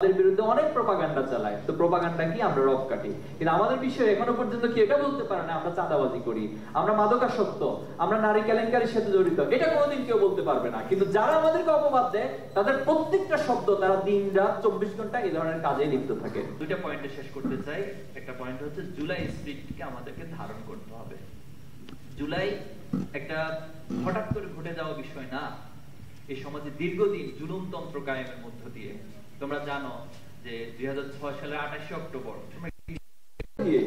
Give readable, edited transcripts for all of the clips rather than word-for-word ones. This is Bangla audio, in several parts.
আমাদের বিরুদ্ধে অনেক প্রপাগান্ডা চালায়। তো প্রপাগান্ডা কি? আমরা রব কাটি। কিন্তু আমাদের বিষয়ে এখনো পর্যন্ত কি এটা বলতে পারে না আমরা চাঁদাবাজি করি, আমরা মাদকাসক্ত, আমরা নারী কেলেঙ্কারির সাথে জড়িত। এটা কোনোদিন কেউ বলতে পারবে না। কিন্তু যারা আমাদেরকে অপবাদ দেয় তাদের প্রত্যেকটা শব্দ তারা দিন রাত 24 ঘন্টা এই ধরনের কাজে লিপ্ত থাকে। দুইটা পয়েন্টে শেষ করতে চাই। একটা পয়েন্ট হচ্ছে জুলাই স্পিরিটকে আমাদেরকে ধারণ করতে হবে। জুলাই একটা হঠাৎ করে ঘটে যাওয়া বিষয় না। এই সমাজে দীর্ঘদিন জুলুমতন্ত্র কায়েমের মধ্য দিয়ে, তোমরা জানো যে 2006 সালের 28 অক্টোবর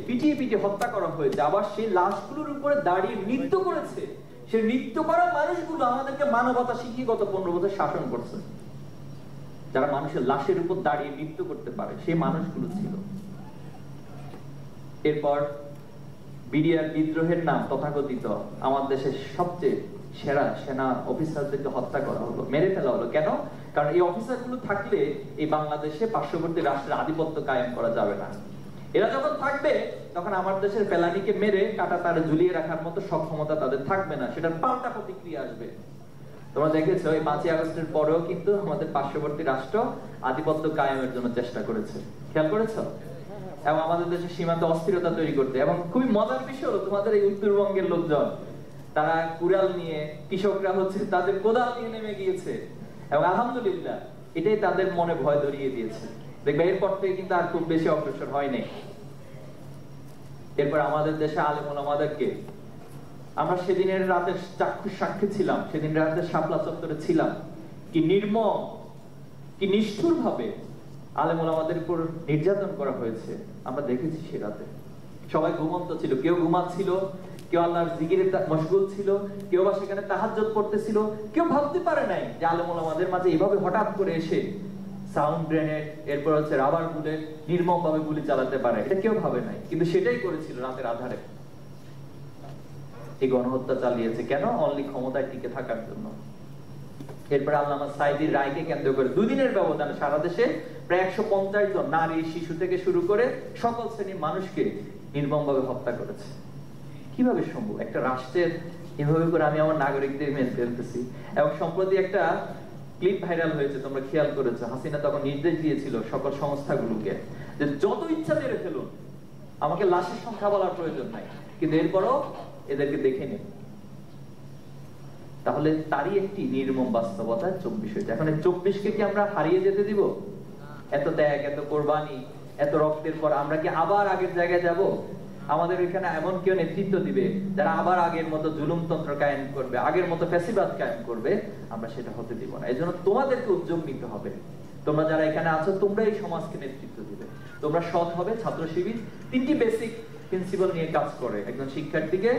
পিটিয়ে পিটিয়ে হত্যা করা হয়েছে। আবার সেই লাশগুলোর উপরে দাঁড়িয়ে নৃত্য করেছে। সেই নৃত্য করা মানুষগুলো আমাদেরকে মানবতা শিখিয়ে গত 15 বছর শাসন করছে। যারা মানুষের লাশের উপর দাঁড়িয়ে নৃত্য করতে পারে সেই মানুষগুলো ছিল। এরপর বিডিআর বিদ্রোহের নাম তথাকথিত আমার দেশের সবচেয়ে সেরা সেনা অফিসারদেরকে হত্যা করা হলো, মেরে ফেলা হলো। কেন? কারণ এই অফিসারগুলো থাকলে এই বাংলাদেশে পার্শ্ববর্তী রাষ্ট্রের আধিপত্য কায়েম করা যাবে না। এরা যখন থাকবে তখন আমার দেশের ফেলানিকে মেরে কাটা তারে ঝুলিয়ে রাখার মতো সক্ষমতা তাদের থাকবে না, সেটার পাল্টা প্রতিক্রিয়া আসবে। তোমরা দেখেছো এই 5ই আগস্টের পরেও কিন্তু আমাদের পার্শ্ববর্তী রাষ্ট্র আধিপত্য কায়েমের জন্য চেষ্টা করেছে, খেয়াল করেছো? এবং আমাদের দেশের সীমান্তে অস্থিরতা তৈরি করতে। এবং খুবই মজার বিষয় হলো তোমাদের এই উত্তরবঙ্গের লোকজন, তারা কুড়াল নিয়ে, কৃষকরা হচ্ছে তাদের কোদাল নিয়ে নেমে গিয়েছে। এবং আলহামদুলিল্লাহ এটাই তাদের মনে ভয় ধরিয়ে দিয়েছে। দেখবে এরপর থেকে কিন্তু আর খুব বেশি অগ্রসর হয়নি। এরপর আমাদের দেশে আলেম ওলামাদেরকে আমরা সেদিনের রাতে চাক্ষুষ সাক্ষী ছিলাম, সেদিন রাতে শাপলা চত্বরে ছিলাম। কি নির্মম, কি নিষ্ঠুর ভাবে আলেম ওলামাদের উপর নির্যাতন করা হয়েছে আমরা দেখেছি। সে রাতে সবাই ঘুমন্ত ছিল, কেউ ঘুমাচ্ছিল, কেউ আল্লাহর জিকিরে মশগুল ছিল, কেউ বা সেখানে তাহাজ্জুদ পড়তেছিল। কেউ ভাবতে পারে নাই যে আলেম ওলামাদের মাঝে এভাবে হঠাৎ করে এসে সাউন্ড গ্রেনেড, এরপর হচ্ছে রাবার বুলেট, নির্মম ভাবে গুলি চালাতে পারে। এটা কেউ ভাবে নাই, কিন্তু সেটাই করেছিল রাতের আধারে। এই গণহত্যা চালিয়েছে কেন? অনলি ক্ষমতায় টিকে থাকার জন্য। এরপর আল্লামা সাঈদীর রায়কে কেন্দ্র করে দুদিনের ব্যবধানে সারা দেশে প্রায় 150 জন নারী, শিশু থেকে শুরু করে সকল শ্রেণীর মানুষকে নির্মমভাবে হত্যা করেছে। কিভাবে সম্ভব? একটা রাষ্ট্রের এভাবে করে আমি আমার নাগরিকদের মেরে ফেলতেছি। এবং সম্প্রতি একটা ক্লিপ ভাইরাল হয়েছে, তোমরা খেয়াল করেছো, হাসিনা তখন নির্দেশ দিয়েছিল সকল সংস্থাগুলোকে যে যত ইচ্ছা মেরে ফেলুন, আমাকে লাশের সংখ্যা বলার প্রয়োজন নাই, কিন্তু এরপরও এদেরকে দেখে নিন। তাহলে তারই একটি নির্মম বাস্তবতা 24 হয়েছে। এখন এই 24কে কি আমরা হারিয়ে যেতে দিব? এত ত্যাগ, এত কোরবানি, এত রক্তের পর আমরা কি আবার আগের জায়গায় যাব? আমাদের এখানে এমন কেউ নেতৃত্ব দিবে যারা আবার আগের মতো জুলুমতন্ত্র কায়েম করবে, আগের মতো ফ্যাসিবাদ কায়েম করবে? আমরা সেটা হতে দিব না। এজন্য তোমাদেরকে উদ্যোগ নিতে হবে। তোমরা যারা এখানে আছো, তোমরা এই সমাজকে নেতৃত্ব দিবে। তোমরা সৎ হবে। ছাত্র শিবির 3টি বেসিক প্রিন্সিপাল নিয়ে কাজ করে। একজন শিক্ষার্থীকে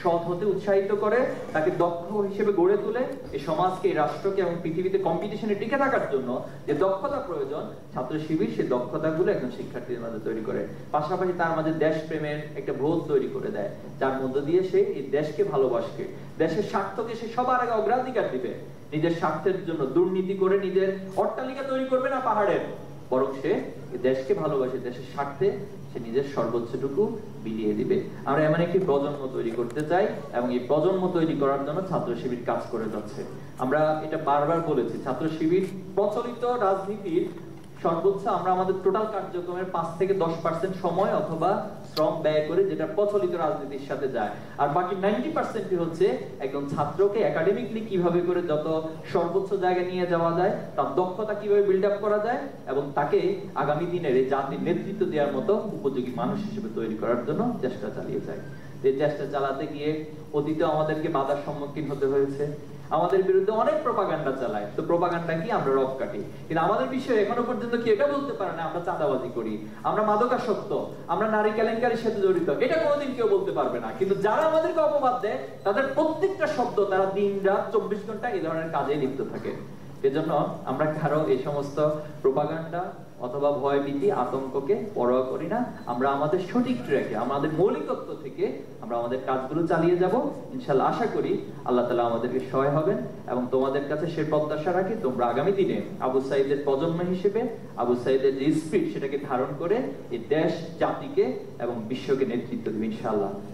সৎ হতে উৎসাহিত করে, তাকে দক্ষ হিসেবে গড়ে তোলে। এই সমাজকে, এই রাষ্ট্রকে এবং পৃথিবীতে কম্পিটিশনে টিকে থাকার জন্য যে দক্ষতা প্রয়োজন, ছাত্র শিবির সেই দক্ষতাগুলো একজন শিক্ষার্থীর মাঝে তৈরি করে। পাশাপাশি তার মাঝে দেশপ্রেমের একটা বোধ তৈরি করে দেয়, যার মধ্য দিয়ে সে এই দেশকে ভালোবাসে, দেশের স্বার্থকে সে সবার আগে অগ্রাধিকার দিবে। নিজের স্বার্থের জন্য দুর্নীতি করে নিজের অট্টালিকা তৈরি করবে না পাহাড়ের, বরং সে দেশকে ভালোবাসে, দেশের স্বার্থে সে নিজের সর্বোচ্চটুকু বিলিয়ে দিবে। আমরা এমন একটি প্রজন্ম তৈরি করতে চাই, এবং এই প্রজন্ম তৈরি করার জন্য ছাত্র শিবির কাজ করে যাচ্ছে। আমরা এটা বারবার বলেছি, ছাত্র শিবির প্রচলিত রাজনীতির সর্বোচ্চ আমরা আমাদের টোটাল কার্যক্রমের 5 থেকে 10% সময় অথবা শ্রম ব্যয় করে, যেটা প্রচলিত রাজনীতির সাথে যায়। আর বাকি 90% হচ্ছে একজন ছাত্রকে একাডেমিকলি কিভাবে করে যত সর্বোচ্চ জায়গায় নিয়ে যাওয়া যায়, তার দক্ষতা কিভাবে বিল্ড আপ করা যায়, এবং তাকে আগামী দিনের এই জাতির নেতৃত্ব দেওয়ার মতো উপযোগী মানুষ হিসেবে তৈরি করার জন্য চেষ্টা চালিয়ে যায়। এই চেষ্টা চালাতে গিয়ে অতীতে আমাদেরকে বাধার সম্মুখীন হতে হয়েছে। আমাদের বিরুদ্ধে অনেক প্রপাগান্ডা চালায়। তো প্রপাগান্ডা কি? আমরা রব কাটি। কিন্তু আমাদের বিষয়ে এখনো পর্যন্ত কি এটা বলতে পারে না আমরা চাঁদাবাজি করি, আমরা মাদকাসক্ত, আমরা নারী কেলেঙ্কারির সাথে জড়িত। এটা কোনোদিন কেউ বলতে পারবে না। কিন্তু যারা আমাদেরকে অপবাদ দেয় তাদের প্রত্যেকটা শব্দ তারা দিন রাত 24 ঘন্টা এই ধরনের কাজে লিপ্ত থাকে। এজন্য আমরা কারো এই সমস্ত প্রপাগান্ডা অথবা ভয়ভীতি, আতঙ্ককে পরোয়া করি না। আমরা আমাদের সঠিক ট্র্যাকে, আমাদের মৌলিকত্ব থেকে আমরা আমাদের কাজগুলো চালিয়ে যাব। ইনশাআল্লাহ আশা করি আল্লাহ তাআলা আমাদেরকে সহায় হবেন। এবং তোমাদের কাছে সে প্রত্যাশা রাখি, তোমরা আগামী দিনে আবু সাঈদের প্রজন্ম হিসেবে আবু সাঈদের যে স্পিরিট, সেটাকে ধারণ করে এই দেশ, জাতিকে এবং বিশ্বকে নেতৃত্ব দেবে ইনশাআল্লাহ।